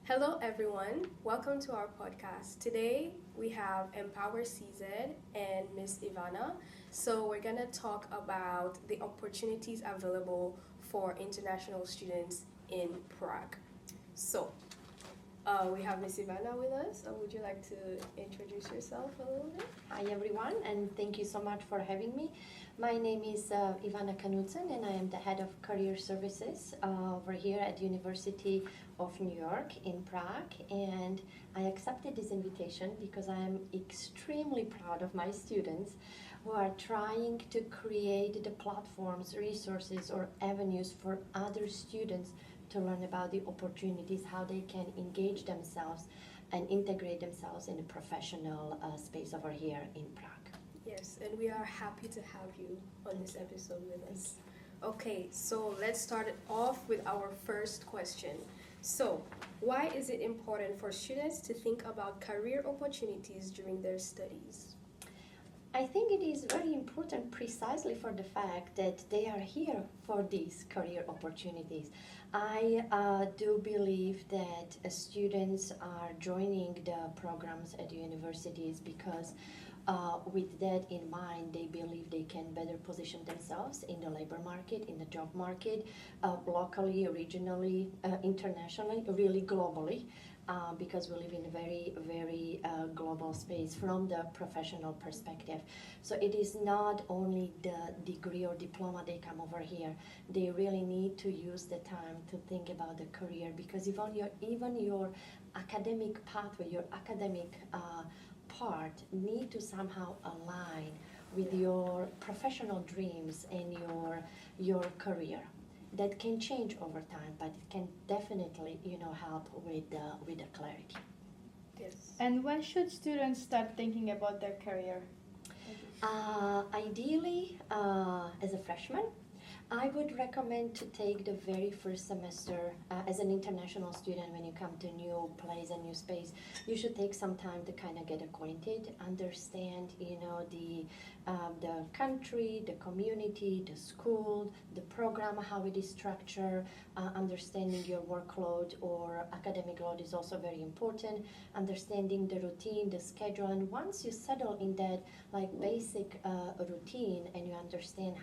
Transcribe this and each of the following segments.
Hello, everyone. Welcome to our podcast. Today we have Empower CZ and Miss Ivana. So, we're going to talk about the opportunities available for international students in Prague. So, we have Miss Ivana with us. Would you like to introduce yourself a little bit? Hi everyone, and thank you so much for having me. My name is Ivana Knudsen, and I am the head of career services over here at University of New York in Prague. And I accepted this invitation because I am extremely proud of my students who are trying to create the platforms, resources, or avenues for other students to learn about the opportunities, how they can engage themselves and integrate themselves in the professional space over here in Prague. Yes, and we are happy to have you on this episode with us. Okay, so let's start it off with our first question. So, why is it important for students to think about career opportunities during their studies? I think it is very important precisely for the fact that they are here for these career opportunities. I do believe that students are joining the programs at universities because with that in mind, they believe they can better position themselves in the labor market, in the job market, locally, regionally, internationally, really globally. Because we live in a very global space from the professional perspective. So it is not only the degree or diploma they come over here, they really need to use the time to think about the career, because even your academic pathway, your academic part need to somehow align with your professional dreams and your career. That can change over time, but it can definitely, help with the clarity. Yes. And when should students start thinking about their career? Ideally, as a freshman, I would recommend to take the very first semester as an international student. When you come to new place and new space, you should take some time to kind of get acquainted, understand, the country, the community, the school, the program, how it is structured. Understanding your workload or academic load is also very important. Understanding the routine, the schedule, and once you settle in that basic routine and you understand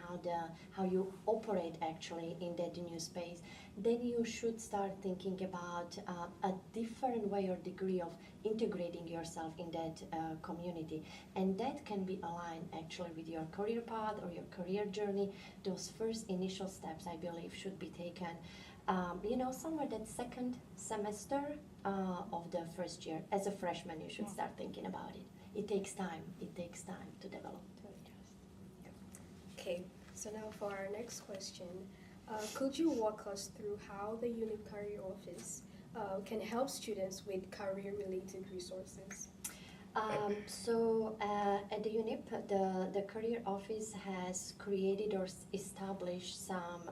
how you operate actually in that new space, then you should start thinking about a different way or degree of integrating yourself in that community, and that can be aligned actually with your career path or your career journey. Those first initial steps, I believe, should be taken somewhere that second semester of the first year. As a freshman, you should start thinking about it. It takes time to develop. Okay, so now for our next question. Could you walk us through how the UNIP Career Office can help students with career-related resources? At the UNIP, the Career Office has created or established some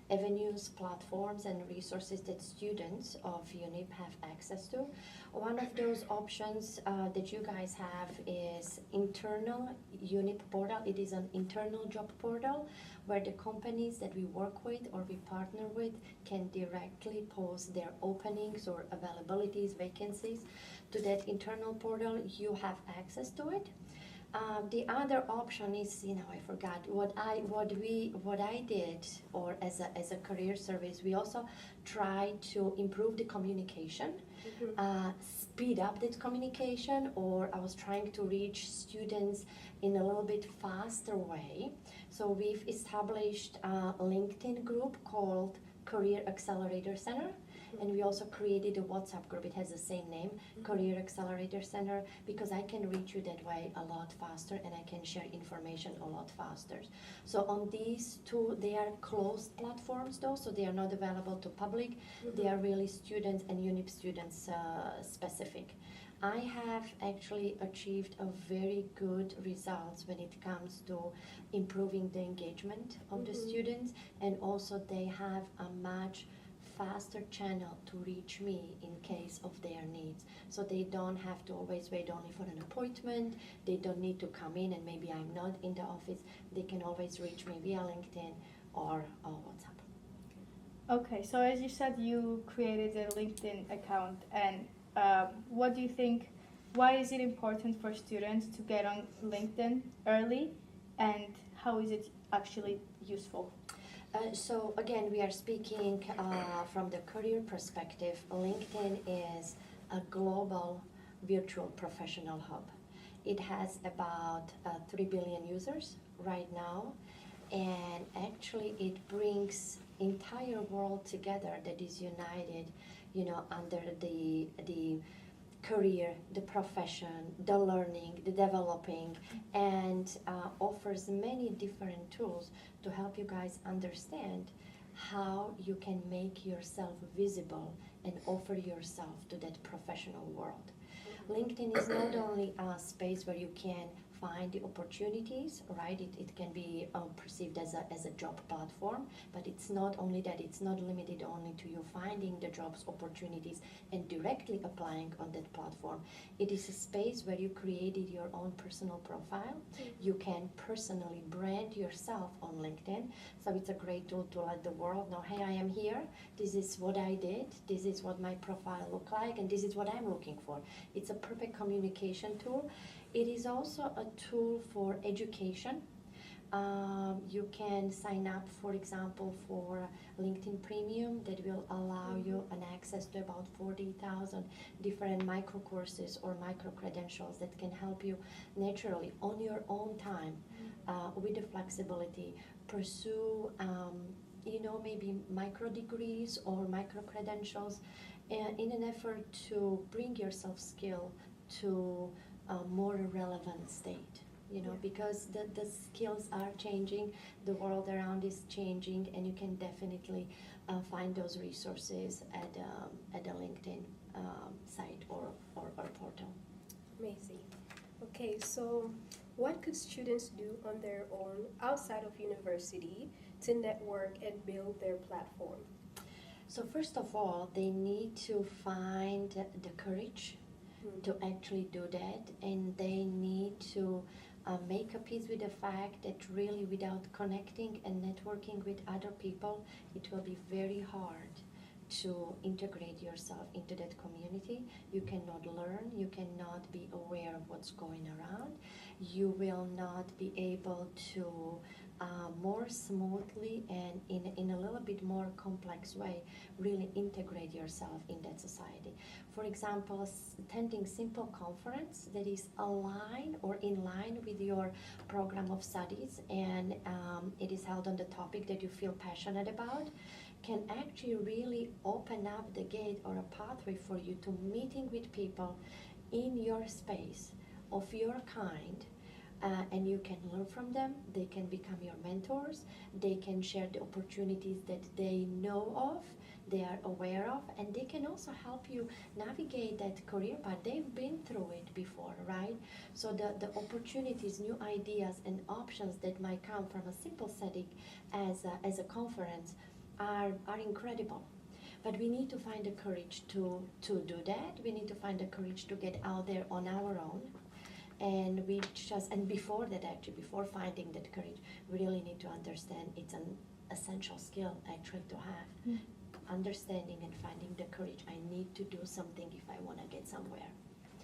avenues, platforms, and resources that students of UNIP have access to. One of those options that you guys have is internal UNIP portal. It is an internal job portal where the companies that we work with or we partner with can directly post their openings or availabilities, vacancies to that internal portal. You have access to it. The other option is, I forgot what I did, or as a career service, we also try to improve the communication, speed up that communication, or I was trying to reach students in a little bit faster way. So we've established a LinkedIn group called Career Accelerator Center. And we also created a WhatsApp group. It has the same name, Career Accelerator Center, because I can reach you that way a lot faster and I can share information a lot faster. So on these two, they are closed platforms though, so they are not available to public. They are really students and UNIP students specific. I have actually achieved a very good results when it comes to improving the engagement of the students, and also they have a much faster channel to reach me in case of their needs. So they don't have to always wait only for an appointment. They don't need to come in and maybe I'm not in the office. They can always reach me via LinkedIn or WhatsApp. Okay, so as you said, you created a LinkedIn account, and what do you think? Why is it important for students to get on LinkedIn early, and how is it actually useful? So again, we are speaking from the career perspective. LinkedIn is a global virtual professional hub. It has about 3 billion users right now, and actually it brings entire world together that is united, under the career, the profession, the learning, the developing, and offers many different tools to help you guys understand how you can make yourself visible and offer yourself to that professional world. LinkedIn is not only a space where you can find the opportunities, right? It can be perceived as a job platform, but it's not only that. It's not limited only to you finding the jobs opportunities and directly applying on that platform. It is a space where you created your own personal profile. You can personally brand yourself on LinkedIn. So it's a great tool to let the world know, hey, I am here. This is what I did. This is what my profile looked like, and this is what I'm looking for. It's a perfect communication tool. It is also a tool for education. You can sign up, for example, for LinkedIn Premium that will allow you an access to about 40,000 different micro courses or micro credentials that can help you naturally on your own time with the flexibility pursue maybe micro degrees or micro credentials in an effort to bring yourself skill to a more relevant state, because the skills are changing, the world around is changing, and you can definitely find those resources at a LinkedIn site or portal. Amazing. Okay, so what could students do on their own outside of university to network and build their platform? So first of all, they need to find the courage to actually do that, and they need to make a peace with the fact that really without connecting and networking with other people, it will be very hard to integrate yourself into that community. You cannot learn, you cannot be aware of what's going around, you will not be able to more smoothly and in a little bit more complex way really integrate yourself in that society. For example, attending simple conference that is aligned or in line with your program of studies, and it is held on the topic that you feel passionate about, can actually really open up the gate or a pathway for you to meeting with people in your space of your kind. And you can learn from them, they can become your mentors, they can share the opportunities that they know of, they are aware of, and they can also help you navigate that career path. They've been through it before, right? So the opportunities, new ideas, and options that might come from a simple setting as a conference are incredible. But we need to find the courage to do that. We need to find the courage to get out there on our own. And before that, actually, before finding that courage, we really need to understand it's an essential skill actually to have. Understanding and finding the courage. I need to do something if I want to get somewhere.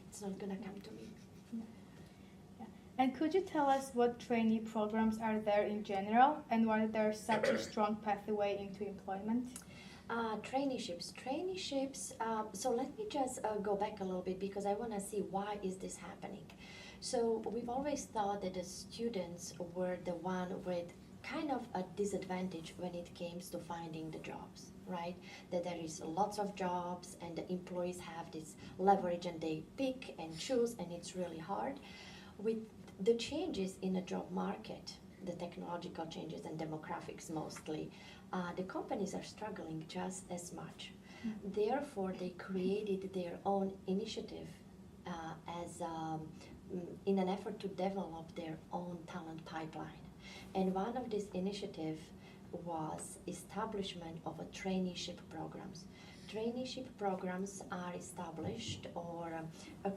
It's not going to come to me. Yeah. And could you tell us what trainee programs are there in general, and why there's such a strong pathway into employment? Traineeships. So let me just go back a little bit because I want to see why is this happening. So we've always thought that the students were the one with kind of a disadvantage when it came to finding the jobs, right? That there is lots of jobs and the employees have this leverage and they pick and choose, and it's really hard. With the changes in the job market, the technological changes and demographics mostly, the companies are struggling just as much. Therefore, they created their own initiative in an effort to develop their own talent pipeline. And one of these initiatives was establishment of a traineeship programs Traineeship programs are established or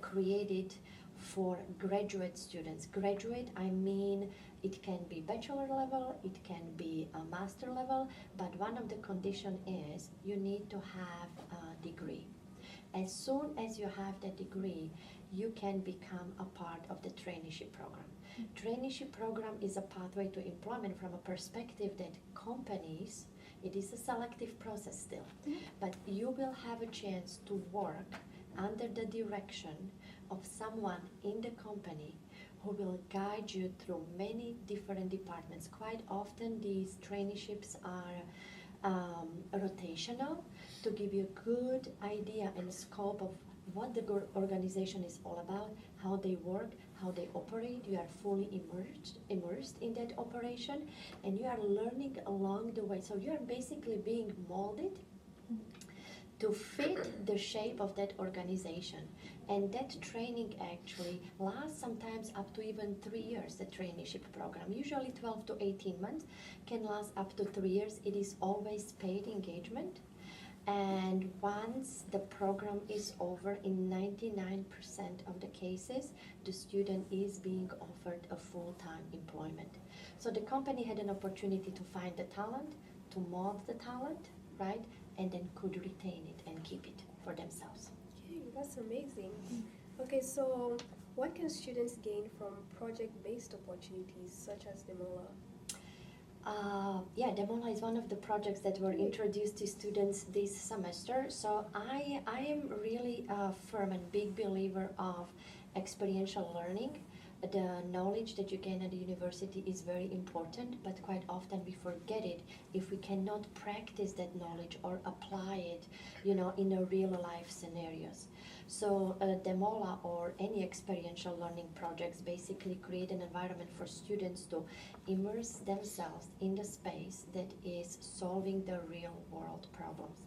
created for graduate students. Graduate, I mean, it can be bachelor level, it can be a master level, but one of the condition is you need to have a degree. As soon as you have that degree, you can become a part of the traineeship program. Traineeship program is a pathway to employment from a perspective that companies, it is a selective process still, but you will have a chance to work under the direction of someone in the company who will guide you through many different departments. Quite often these traineeships are rotational to give you a good idea and scope of what the organization is all about, how they work, how they operate. You are fully immersed in that operation, and you are learning along the way. So you are basically being molded to fit the shape of that organization. And that training actually lasts sometimes up to even 3 years, the traineeship program. Usually 12 to 18 months, can last up to 3 years. It is always paid engagement. And once the program is over, in 99% of the cases, the student is being offered a full-time employment. So the company had an opportunity to find the talent, to mold the talent, right? And then could retain it and keep it for themselves. Okay, that's amazing. Okay, so what can students gain from project-based opportunities such as Demola? Demola is one of the projects that were introduced to students this semester. So I am really a firm and big believer of experiential learning. The knowledge that you gain at the university is very important, but quite often we forget it if we cannot practice that knowledge or apply it, in a real life scenarios. So Demola or any experiential learning projects basically create an environment for students to immerse themselves in the space that is solving the real world problems.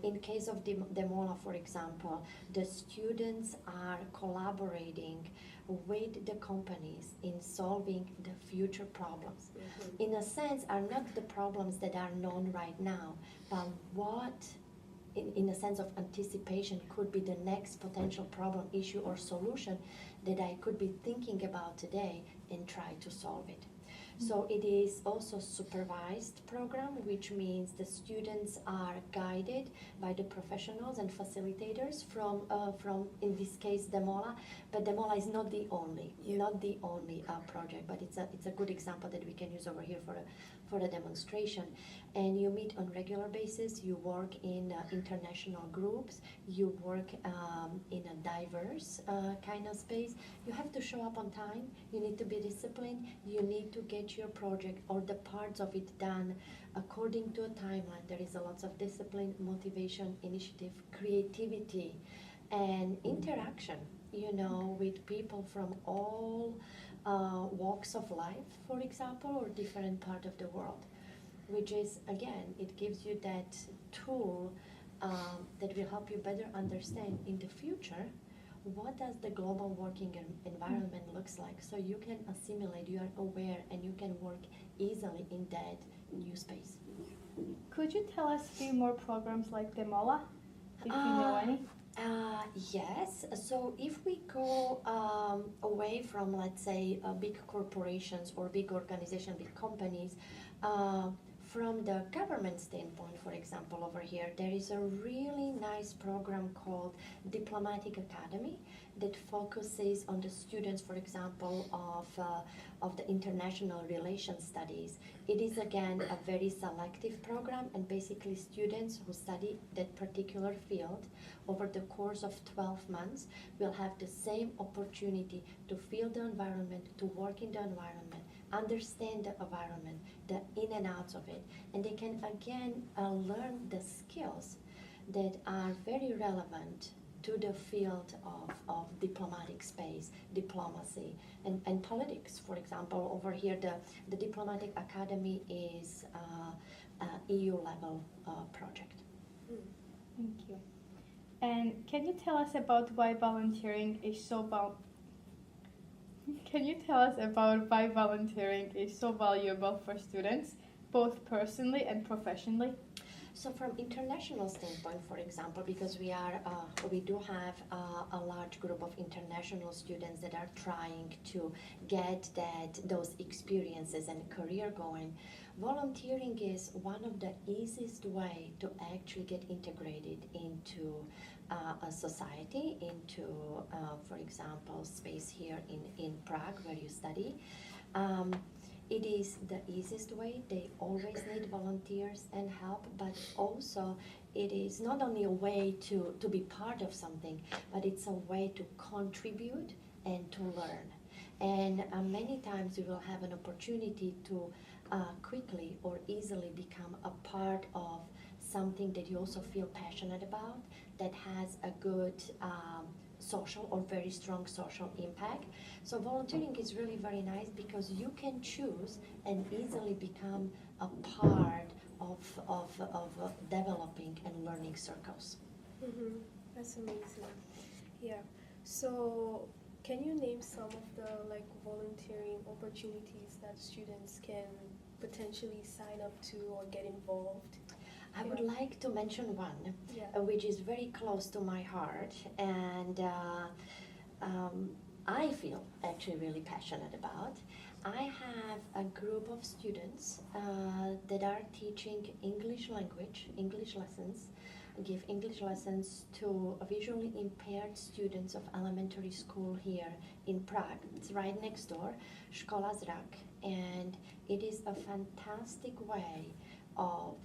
In case of Demola, for example, the students are collaborating with the companies in solving the future problems. In a sense, are not the problems that are known right now, but what, in a sense of anticipation, could be the next potential problem, issue, or solution that I could be thinking about today and try to solve it. So it is also supervised program, which means the students are guided by the professionals and facilitators from in this case Demola, but Demola is not the only project, but it's a good example that we can use over here for a demonstration. And you meet on regular basis, you work in international groups, you work in a diverse kind of space. You have to show up on time, you need to be disciplined, you need to get your project or the parts of it done according to a timeline. There is a lot of discipline, motivation, initiative, creativity, and interaction, with people from all walks of life, for example, or different part of the world, which is, again, it gives you that tool that will help you better understand in the future what does the global working environment looks like, so you can assimilate, you are aware, and you can work easily in that new space. Could you tell us a few more programs like Demola, if you know any? Yes. So if we go away from, let's say, big corporations or big organizations, big companies, from the government standpoint, for example, over here, there is a really nice program called Diplomatic Academy that focuses on the students, for example, of the international relations studies. It is, again, a very selective program, and basically students who study that particular field over the course of 12 months will have the same opportunity to feel the environment, to work in the environment, understand the environment, the in and outs of it, and they can again learn the skills that are very relevant to the field of diplomatic space, diplomacy, and politics. For example, over here the Diplomatic Academy is EU level project. Thank you. And can you tell us about why volunteering is so valuable for students, both personally and professionally? So from international standpoint, for example, because we do have a large group of international students that are trying to get those experiences and career going, volunteering is one of the easiest way to actually get integrated into a society, into, for example, space here in Prague where you study. It is the easiest way. They always need volunteers and help, but also it is not only a way to be part of something, but it's a way to contribute and to learn. And many times you will have an opportunity to quickly or easily become a part of something that you also feel passionate about, that has a good social or very strong social impact. So volunteering is really very nice because you can choose and easily become a part of developing and learning circles. Mm-hmm. That's amazing. Yeah. So, can you name some of the like volunteering opportunities that students can potentially sign up to or get involved? I would like to mention one, Yeah. which is very close to my heart, and I feel actually really passionate about. I have a group of students that are teaching English language, English lessons, give English lessons to visually impaired students of elementary school here in Prague. It's right next door, Škola Zrak, and it is a fantastic way of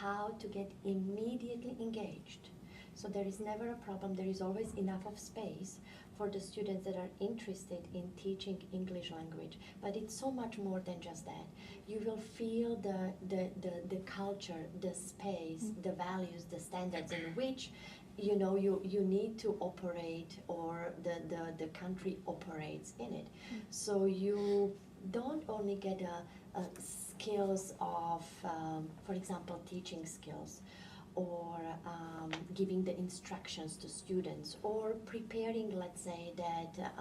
how to get immediately engaged. So there is never a problem, there is always enough of space for the students that are interested in teaching English language. But it's so much more than just that. You will feel the culture, the space, the values, the standards in which you need to operate, or the country operates in it. So you don't only get a skills of, for example, teaching skills, or giving the instructions to students, or preparing, let's say, that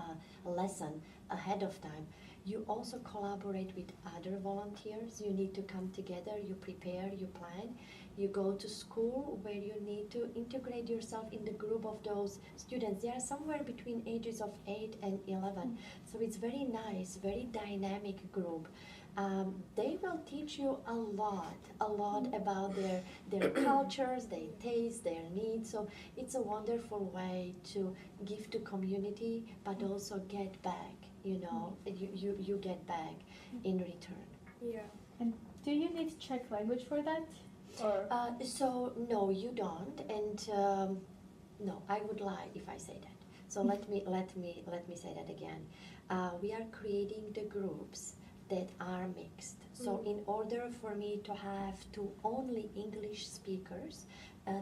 lesson ahead of time. You also collaborate with other volunteers. You need to come together, you prepare, you plan. You go to school where you need to integrate yourself in the group of those students. They are somewhere between ages of 8 and 11. So it's very nice, very dynamic group. They will teach you a lot about their cultures, their tastes, their needs. So it's a wonderful way to give to community, but also get back. You get back in return. Yeah. And do you need to check language for that? Or So no, you don't, and no, I would lie if I say that. So let me say that again. We are creating the groups that are mixed. So in order for me to have to only English speakers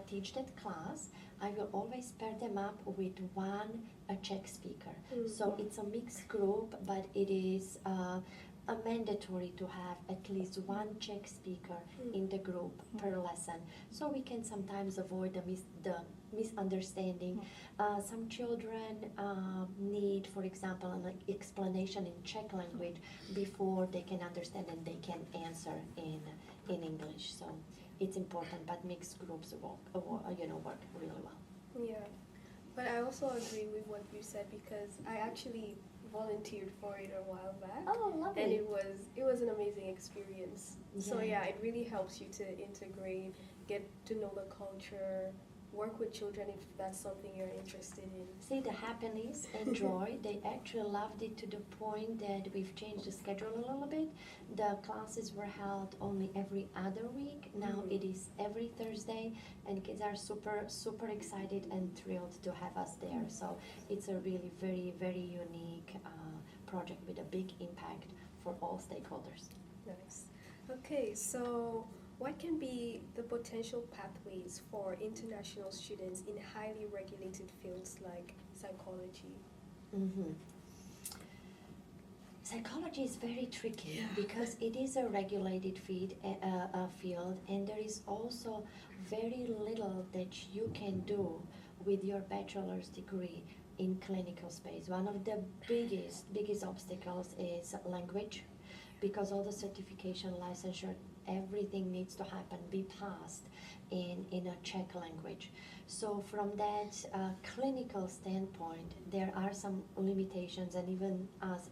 teach that class, I will always pair them up with a Czech speaker. So it's a mixed group, but it is mandatory to have at least one Czech speaker in the group per lesson. So we can sometimes avoid the misunderstanding. Some children need, for example, an explanation in Czech language before they can understand and they can answer in English. So it's important, but mixed groups work really well. Yeah. But I also agree with what you said, because I actually volunteered for it a while back. Oh, lovely. And it was an amazing experience. So Yeah. yeah, it really helps you to integrate, get to know the culture, work with children if that's something you're interested in. See, the happiness and joy, they actually loved it to the point that we've changed the schedule a little bit. The classes were held only every other week. Now it is every Thursday, and kids are super, super excited and thrilled to have us there. So it's a really very, very unique project with a big impact for all stakeholders. Nice. Okay, so what can be the potential pathways for international students in highly regulated fields like psychology? Psychology is very tricky because it is a regulated field, and there is also very little that you can do with your bachelor's degree in clinical space. One of the biggest obstacles is language, because all the certification licensure everything needs to happen, be passed in a Czech language. So from that clinical standpoint, there are some limitations, and even us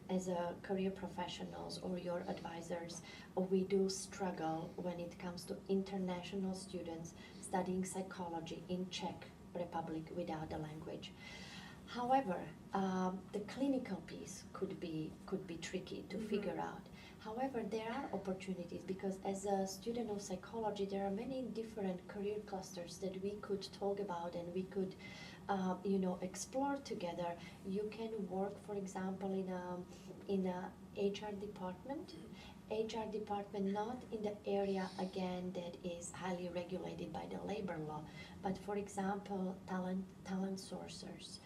as a career professionals or your advisors, we do struggle when it comes to international students studying psychology in Czech Republic without the language. However, the clinical piece could be tricky to figure out. However, there are opportunities because as a student of psychology, there are many different career clusters that we could talk about and we could, explore together. You can work, for example, in a HR department. HR department, not in the area again that is highly regulated by the labor law, but for example, talent sourcers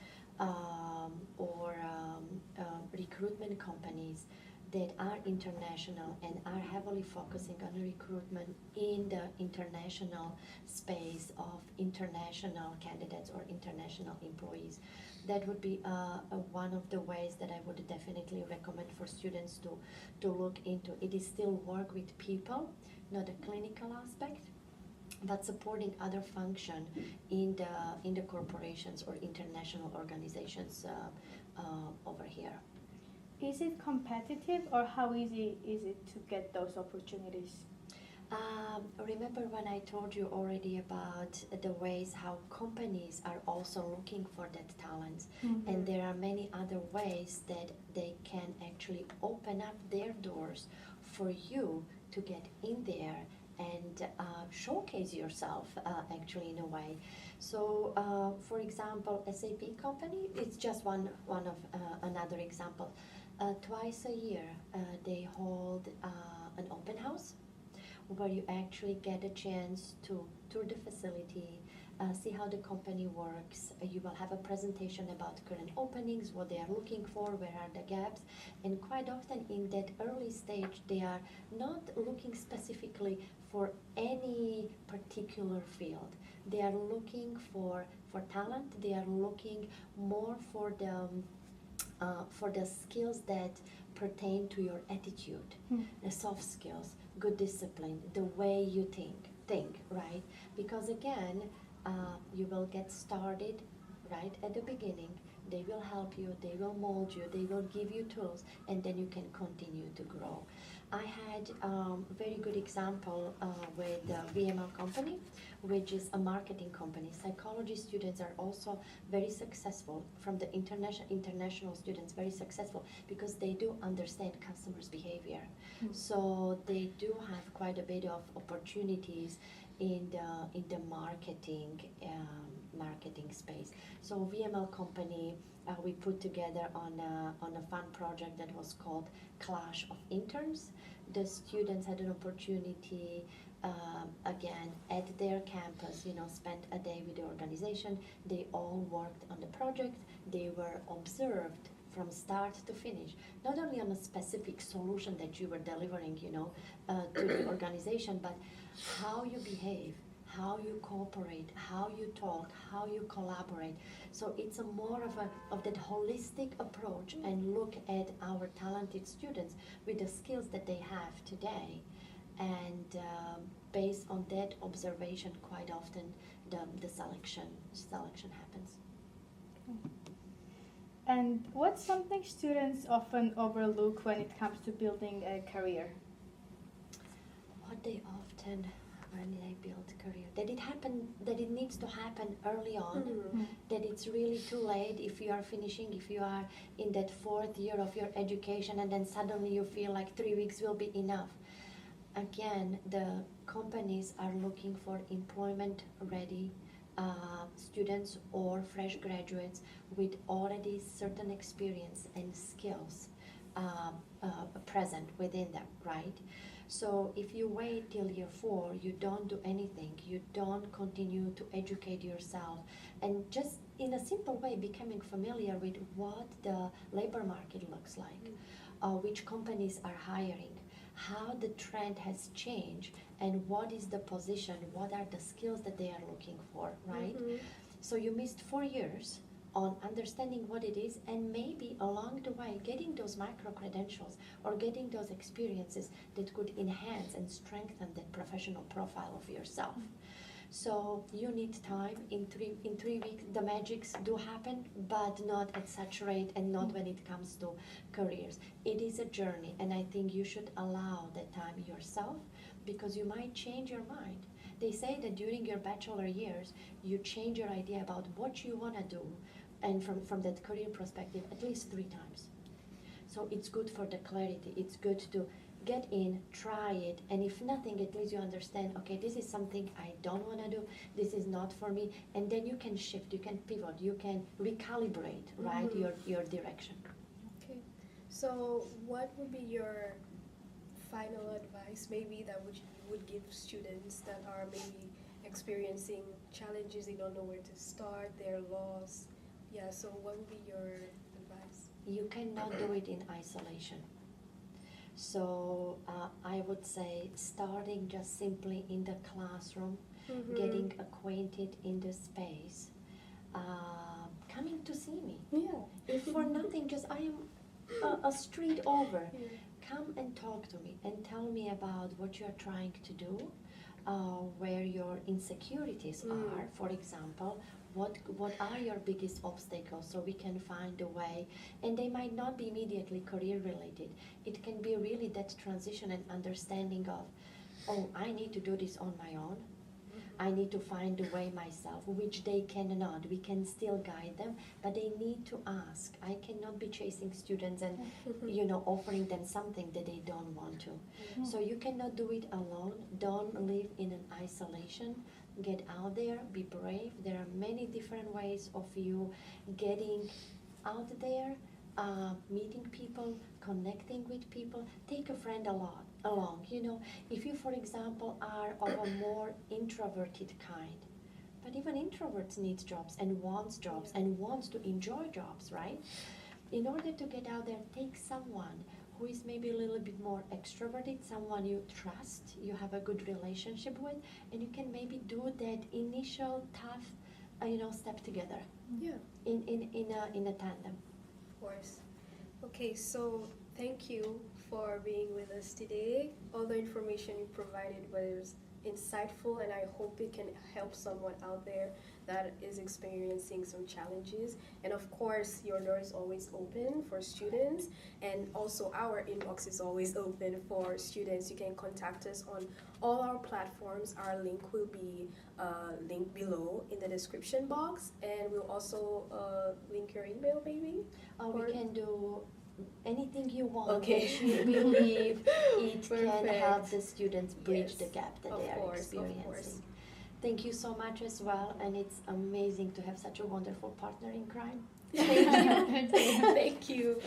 or recruitment companies that are international and are heavily focusing on recruitment in the international space of international candidates or international employees. That would be one of the ways that I would definitely recommend for students to look into. It is still work with people, not a clinical aspect, but supporting other function in the corporations or international organizations over here. Is it competitive, or how easy is it to get those opportunities? Remember when I told you already about the ways how companies are also looking for that talent, and there are many other ways that they can actually open up their doors for you to get in there and showcase yourself actually in a way. So for example, SAP company, it's just one of another example. Twice a year they hold an open house where you actually get a chance to tour the facility, see how the company works. You will have a presentation about current openings, what they are looking for, where are the gaps, and quite often in that early stage they are not looking specifically for any particular field. They are looking for talent, they are looking more for the skills that pertain to your attitude, the soft skills, good discipline, the way you think, right? Because again, you will get started right at the beginning. They will help you, they will mold you, they will give you tools, and then you can continue to grow. I had a very good example with the VML company, which is a marketing company. Psychology students are also very successful, from the international students, very successful because they do understand customers' behavior. So they do have quite a bit of opportunities in the marketing space. So VML company, we put together on a fun project that was called Clash of Interns. The students had an opportunity again at their campus, spent a day with the organization. They all worked on the project. They were observed from start to finish, not only on a specific solution that you were delivering, to the organization, but how you behave, how you cooperate, how you talk, how you collaborate. So it's a more of that holistic approach and look at our talented students with the skills that they have today. And based on that observation, quite often the selection happens. And what's something students often overlook when it comes to building a career? What they often, when they build a career, that it needs to happen early on, that it's really too late if you are in that 4th year of your education and then suddenly you feel like 3 weeks will be enough. Again, the companies are looking for employment-ready students or fresh graduates with already certain experience and skills present within them, right? So if you wait till year 4, you don't do anything, you don't continue to educate yourself, and just in a simple way becoming familiar with what the labor market looks like, which companies are hiring, how the trend has changed, and what is the position, what are the skills that they are looking for, right? So you missed 4 years on understanding what it is, and maybe along the way getting those micro credentials or getting those experiences that could enhance and strengthen that professional profile of yourself. So you need time. In 3 weeks the magics do happen, but not at such rate, and not when it comes to careers. It is a journey, and I think you should allow that time yourself, because you might change your mind. They say that during your bachelor years you change your idea about what you want to do, and from that career perspective, at least 3 times. So it's good for the clarity. It's good to get in, try it, and if nothing, at least you understand, okay, this is something I don't want to do, this is not for me, and then you can shift, you can pivot, you can recalibrate, right, your direction. Okay. So what would be your final advice maybe that would give students that are maybe experiencing challenges, they don't know where to start, they're lost? Yeah, so what would be your advice? You cannot do it in isolation. So I would say starting just simply in the classroom, getting acquainted in the space, coming to see me. Yeah. If for nothing, just I am a street over. Come and talk to me and tell me about what you're trying to do, where your insecurities are, for example. What are your biggest obstacles, so we can find a way, and they might not be immediately career related. It can be really that transition and understanding of, oh, I need to do this on my own. I need to find a way myself, which they cannot. We can still guide them, but they need to ask. I cannot be chasing students and offering them something that they don't want to. So you cannot do it alone. Don't live in an isolation. Get out there, be brave. There are many different ways of you getting out there, meeting people, connecting with people. Take a friend along. If you, for example, are of a more introverted kind, but even introverts need jobs and wants to enjoy jobs, right? In order to get out there, take someone who is maybe a little bit more extroverted, someone you trust, you have a good relationship with, and you can maybe do that initial tough, step together. Yeah. In a tandem. Of course. Okay, so thank you for being with us today. All the information you provided was insightful, and I hope it can help someone out there that is experiencing some challenges. And of course, your door is always open for students, and also our inbox is always open for students. You can contact us on all our platforms. Our link will be linked below in the description box, and we'll also link your email maybe. We can do anything you want. Okay. We believe it can Perfect. help the students bridge the gap that Of they are course. experiencing. Thank you so much as well, and it's amazing to have such a wonderful partner in crime. Thank you. Thank you.